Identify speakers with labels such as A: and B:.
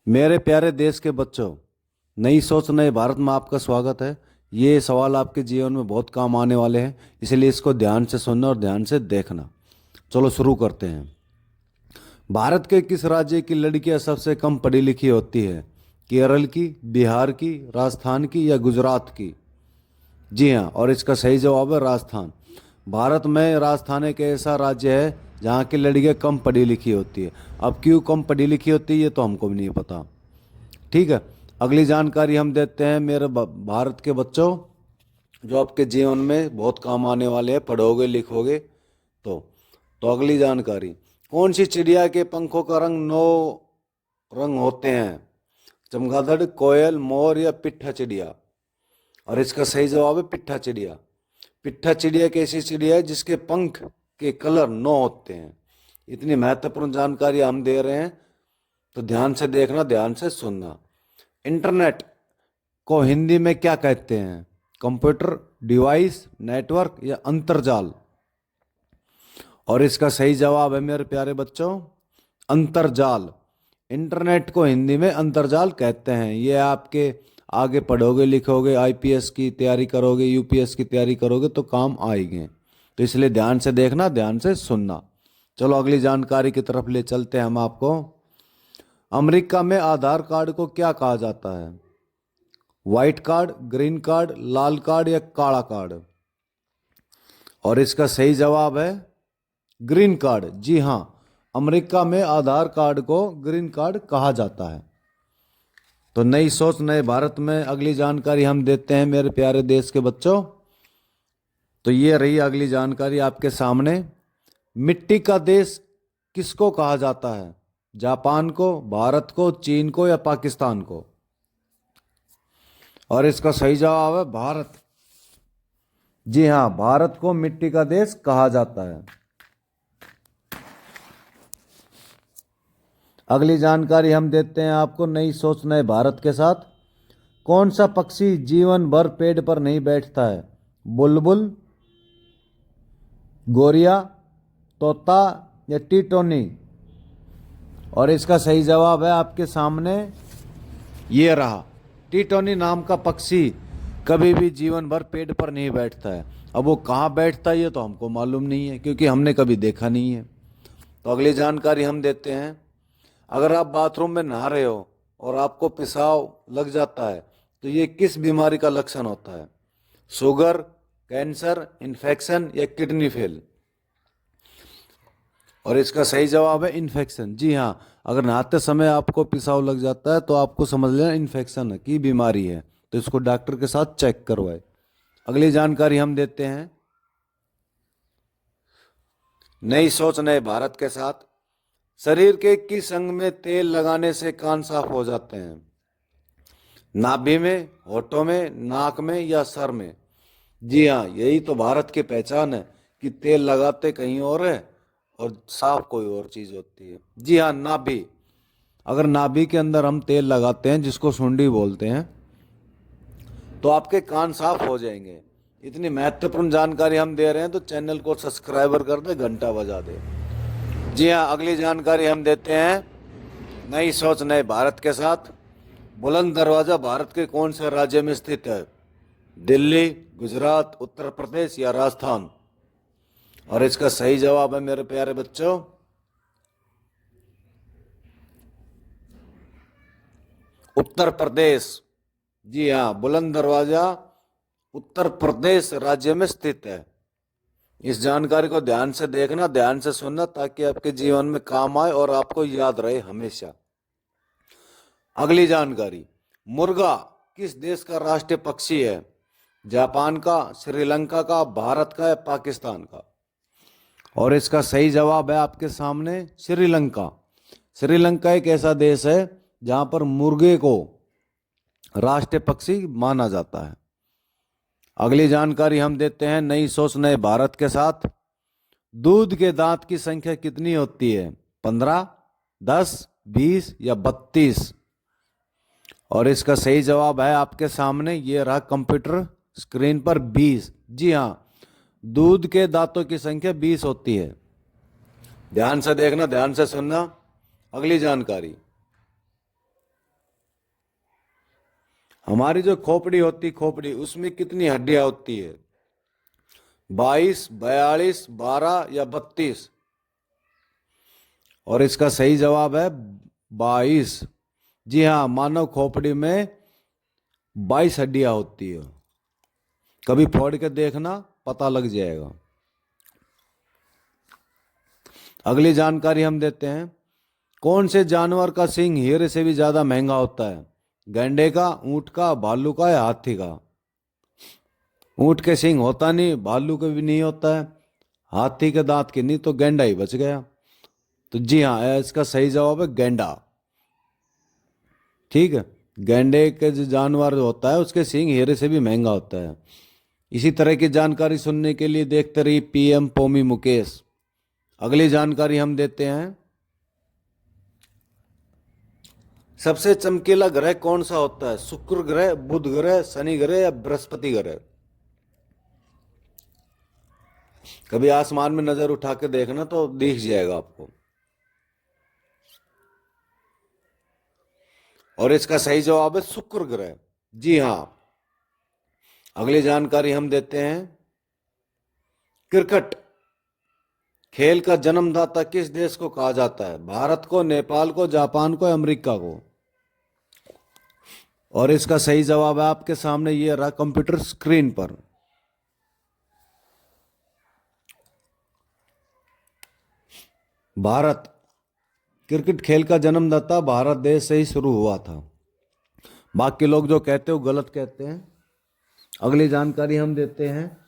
A: मेरे प्यारे देश के बच्चों, नई सोच नए भारत में आपका स्वागत है। ये सवाल आपके जीवन में बहुत काम आने वाले हैं, इसलिए इसको ध्यान से सुनना और ध्यान से देखना। चलो शुरू करते हैं। भारत के किस राज्य की लड़कियां सबसे कम पढ़ी लिखी होती है? केरल की, बिहार की, राजस्थान की या गुजरात की? जी हाँ, और इसका सही जवाब है राजस्थान। भारत में राजस्थान एक ऐसा राज्य है जहाँ की लड़कियां कम पढ़ी लिखी होती है। अब क्यों कम पढ़ी लिखी होती है ये तो हमको भी नहीं पता। ठीक है, अगली जानकारी हम देते हैं मेरे भारत के बच्चों, जो आपके जीवन में बहुत काम आने वाले हैं, पढ़ोगे लिखोगे तो। अगली जानकारी, कौन सी चिड़िया के पंखों का रंग 9 रंग होते हैं? चमगादड़, कोयल, मोर या पिट्ठा चिड़िया? और इसका सही जवाब है पिट्ठा चिड़िया। पिट्ठा चिड़िया एक ऐसी चिड़िया है जिसके पंख के कलर 9 होते हैं। इतनी महत्वपूर्ण जानकारी हम दे रहे हैं तो ध्यान से देखना, ध्यान से सुनना। इंटरनेट को हिंदी में क्या कहते हैं? कंप्यूटर, डिवाइस, नेटवर्क या अंतरजाल? और इसका सही जवाब है मेरे प्यारे बच्चों, अंतरजाल। इंटरनेट को हिंदी में अंतरजाल कहते हैं। ये आपके आगे पढ़ोगे लिखोगे, आईपीएस की तैयारी करोगे, यूपीएस की तैयारी करोगे तो काम आएंगे। तो इसलिए ध्यान से देखना, ध्यान से सुनना। चलो अगली जानकारी की तरफ ले चलते हैं हम आपको। अमेरिका में आधार कार्ड को क्या कहा जाता है? व्हाइट कार्ड, ग्रीन कार्ड, लाल कार्ड या काला कार्ड? और इसका सही जवाब है ग्रीन कार्ड। जी हाँ, अमेरिका में आधार कार्ड को ग्रीन कार्ड कहा जाता है। तो नई सोच नए भारत में अगली जानकारी हम देते हैं मेरे प्यारे देश के बच्चों। तो ये रही अगली जानकारी आपके सामने। मिट्टी का देश किसको कहा जाता है? जापान को, भारत को, चीन को या पाकिस्तान को? और इसका सही जवाब है भारत। जी हाँ, भारत को मिट्टी का देश कहा जाता है। अगली जानकारी हम देते हैं आपको नई सोच नए भारत के साथ। कौन सा पक्षी जीवन भर पेड़ पर नहीं बैठता है? बुलबुल, गोरिया, तोता या टिटोनी? और इसका सही जवाब है आपके सामने, ये रहा। टिटोनी नाम का पक्षी कभी भी जीवन भर पेड़ पर नहीं बैठता है। अब वो कहाँ बैठता है ये तो हमको मालूम नहीं है, क्योंकि हमने कभी देखा नहीं है। तो अगली जानकारी हम देते हैं। अगर आप बाथरूम में नहा रहे हो और आपको पेशाब लग जाता है तो ये किस बीमारी का लक्षण होता है? शुगर, कैंसर, इन्फेक्शन या किडनी फेल? और इसका सही जवाब है इन्फेक्शन। जी हाँ, अगर नहाते समय आपको पेशाब लग जाता है तो आपको समझ लेना इन्फेक्शन की बीमारी है, तो इसको डॉक्टर के साथ चेक करवाए। अगली जानकारी हम देते हैं नई सोच नए भारत के साथ। शरीर के किस अंग में तेल लगाने से कान साफ हो जाते हैं? नाभि में, होठों में, नाक में या सर में? जी हाँ, यही तो भारत की पहचान है कि तेल लगाते कहीं और है और साफ कोई और चीज होती है। जी हाँ, नाभि। अगर नाभि के अंदर हम तेल लगाते हैं, जिसको सुंडी बोलते हैं, तो आपके कान साफ हो जाएंगे। इतनी महत्वपूर्ण जानकारी हम दे रहे हैं तो चैनल को सब्सक्राइबर कर दे, घंटा बजा दे। जी हाँ, अगली जानकारी हम देते हैं नई सोच नए भारत के साथ। बुलंद दरवाजा भारत के कौन से राज्य में स्थित है? दिल्ली, गुजरात, उत्तर प्रदेश या राजस्थान? और इसका सही जवाब है मेरे प्यारे बच्चों, उत्तर प्रदेश। जी हाँ, बुलंद दरवाजा उत्तर प्रदेश राज्य में स्थित है। इस जानकारी को ध्यान से देखना, ध्यान से सुनना, ताकि आपके जीवन में काम आए और आपको याद रहे हमेशा। अगली जानकारी, मुर्गा किस देश का राष्ट्रीय पक्षी है? जापान का, श्रीलंका का, भारत का या पाकिस्तान का? और इसका सही जवाब है आपके सामने श्रीलंका। श्रीलंका एक ऐसा देश है जहां पर मुर्गे को राष्ट्रीय पक्षी माना जाता है। अगली जानकारी हम देते हैं नई सोच नए भारत के साथ। दूध के दांत की संख्या कितनी होती है? 15, 10, 20 या 32? और इसका सही जवाब है आपके सामने, ये रहा कंप्यूटर स्क्रीन पर, 20। जी हाँ, दूध के दांतों की संख्या 20 होती है। ध्यान से देखना, ध्यान से सुनना। अगली जानकारी, हमारी जो खोपड़ी होती, खोपड़ी, उसमें कितनी हड्डियां होती है? 22, 42, 12 या 32? और इसका सही जवाब है 22। जी हाँ, मानव खोपड़ी में 22 हड्डियां होती है। कभी फोड़ के देखना, पता लग जाएगा। अगली जानकारी हम देते हैं। कौन से जानवर का सींग हीरे से भी ज्यादा महंगा होता है? गैंडे का, ऊंट का, भालू का या हाथी का? ऊंट के सींग होता नहीं, भालू के भी नहीं होता है, हाथी के दांत की नहीं, तो गैंडा ही बच गया। तो जी हाँ, इसका सही जवाब है गैंडा। ठीक है, गैंडे के जो जानवर होता है उसके सींग हीरे से भी महंगा होता है। इसी तरह की जानकारी सुनने के लिए देखते रहिए पीएम पोमी मुकेश। अगली जानकारी हम देते हैं। सबसे चमकीला ग्रह कौन सा होता है? शुक्र ग्रह, बुध ग्रह, शनि ग्रह या बृहस्पति ग्रह? कभी आसमान में नजर उठा के देखना तो दिख जाएगा आपको। और इसका सही जवाब है शुक्र ग्रह। जी हाँ। अगली जानकारी हम देते हैं। क्रिकेट खेल का जन्मदाता किस देश को कहा जाता है? भारत को, नेपाल को, जापान को या अमेरिका को? और इसका सही जवाब है आपके सामने, ये रहा कंप्यूटर स्क्रीन पर। भारत। क्रिकेट खेल का जन्मदाता भारत देश से ही शुरू हुआ था। बाकी लोग जो कहते हो गलत कहते हैं। अगली जानकारी हम देते हैं।